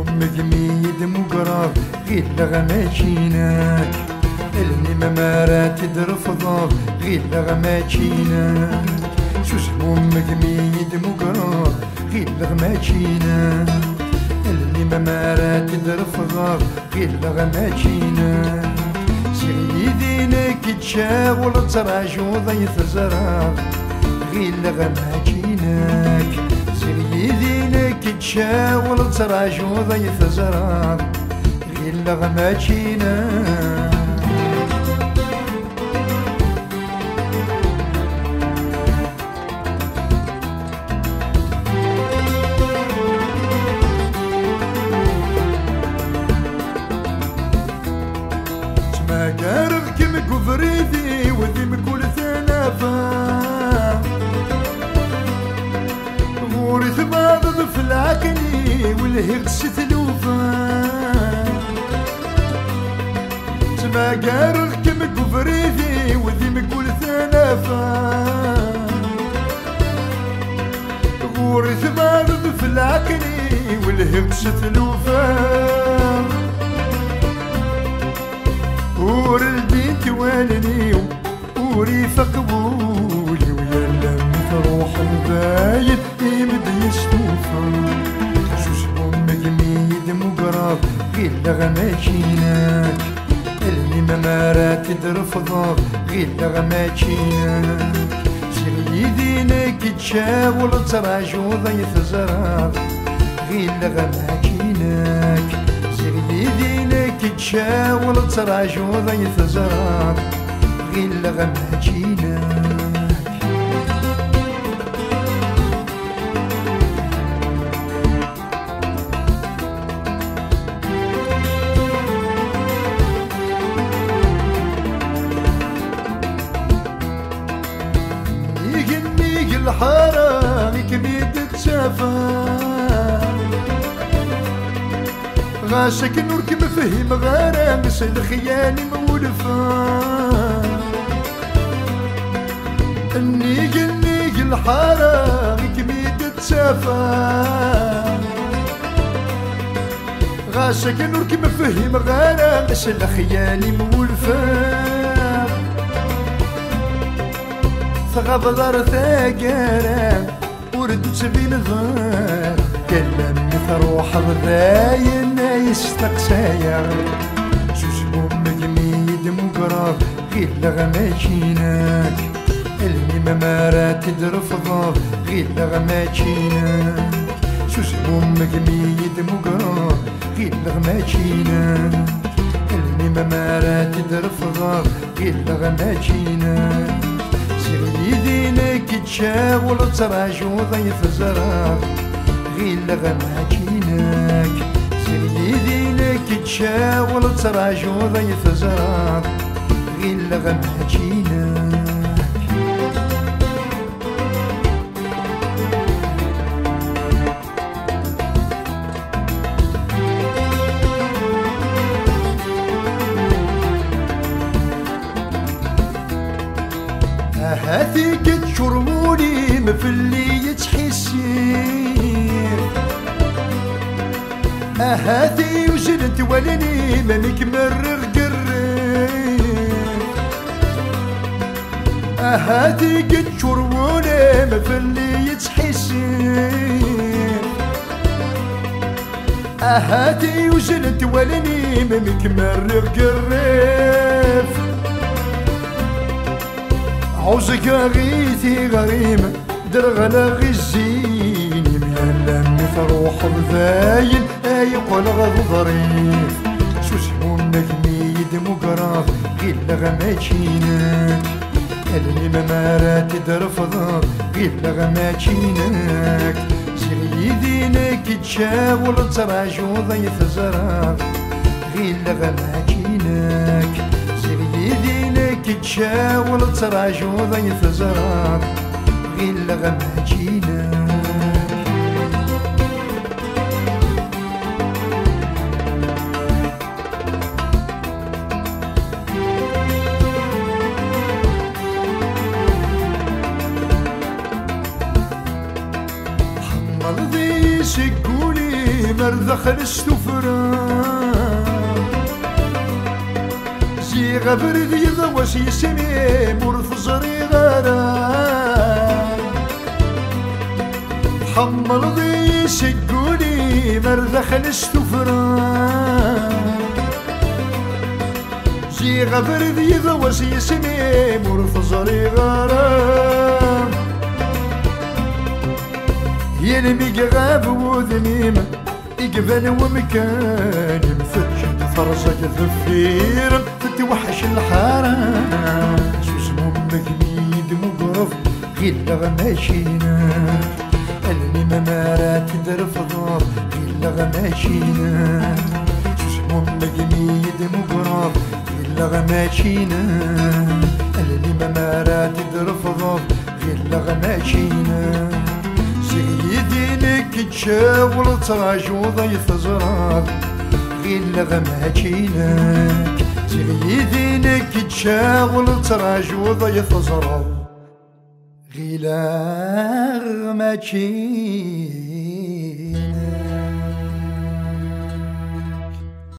مقميد مقرار غير لغماكيناك اللي ما مرات ترفضه غير لغماكيناك شو اسمه مقميد مقرار غير لغماكيناك اللي ما مرات ترفضه غير لغماكيناك سيدي نك تشاول تراجو ضيف زرار غير لغماكيناك سيدي نك تشاول تراجو ضيف زرار غير لغماكيناك قارغ كم كفريدي وذي مكول ثنافا غوري ثباض في العقلي والهرد ستلوفا تما قارغ كم كفريدي وذي مكول ثنافا غوري ثباض في العقلي والهرد ستلوفا ور البيت والني وريف قبولي ويا لما تروح الباين يمد يشوفها جوج مقميد مقراب غير لغماكيناك اللي ما مرات ترفضه غير لغماكيناك سيدي نك تشاول تراجو ضيف زرار غير لغماكيناك سيدي نك تشاول تراجو ضيف زرار غير لغماكيناك نيجي الحرام كبيد تشافى غاشك نركب فهم غرامس الخيال مولفا النيق الحرام كبيد تسافا غاشك نركب فهم غرامس الخيال مولفا ثغب دار ثاقرام ورد سبيل ظهر كلم تروح الضاين يستقسايا جوج مقميد مقراب غير لغماكيناك اللي ما مرات ترفضه غير لغماكيناك جوج مقميد مقراب غير لغماكيناك اللي ما مرات ترفضه غير لغماكيناك سيدي نك تشاول تراجو ضيف زرار غير لغماكيناك سيدي نك تشاول تراجو ضيف زرار غير لغماكيناك هاتي قد شرموني مفلي يتحسين هاتي وجنت ولني مانك مرر قريب هاتي قد شرموني مفلي يتحسين هاتي وجنت ولني مانك مرر قريب عوزك غيثي غريمة درغنا غزيني من لم تروح الذاين يقول غض ظريف شو اسمه مقميد مقراب غير لغماكيناك اللي ما مرات ترفضه غير لغماكيناك سيدي نك تشاول تراجو ضيف زرار غير لغماكيناك سيدي نك تشاول تراجو ضيف زرار غير لغماكيناك مرضي يشقولي مرذخ السفران زي غبر ذي ضوس يسمي مرث زري غرام حمل ذي سجوني مرذخ السفران زي غبر ذي ضوس يسمي مرث زري غرام يلمي غاب وذميم يقبل ومكان مفتشد فرصة ثفير تتوحش الحرام سوسمو مجميد مقرف غير غماشينا اللي ممارات درفضار غير غماشينا سوسمو مجميد مقرف غير غماشينا اللي ممارات درفضار غير غماشينا سيدينك تشاول تراجو ضيف زرار غير لغماكينك سيدينك تشاول تراجو ضيف زرار غير لغماكينك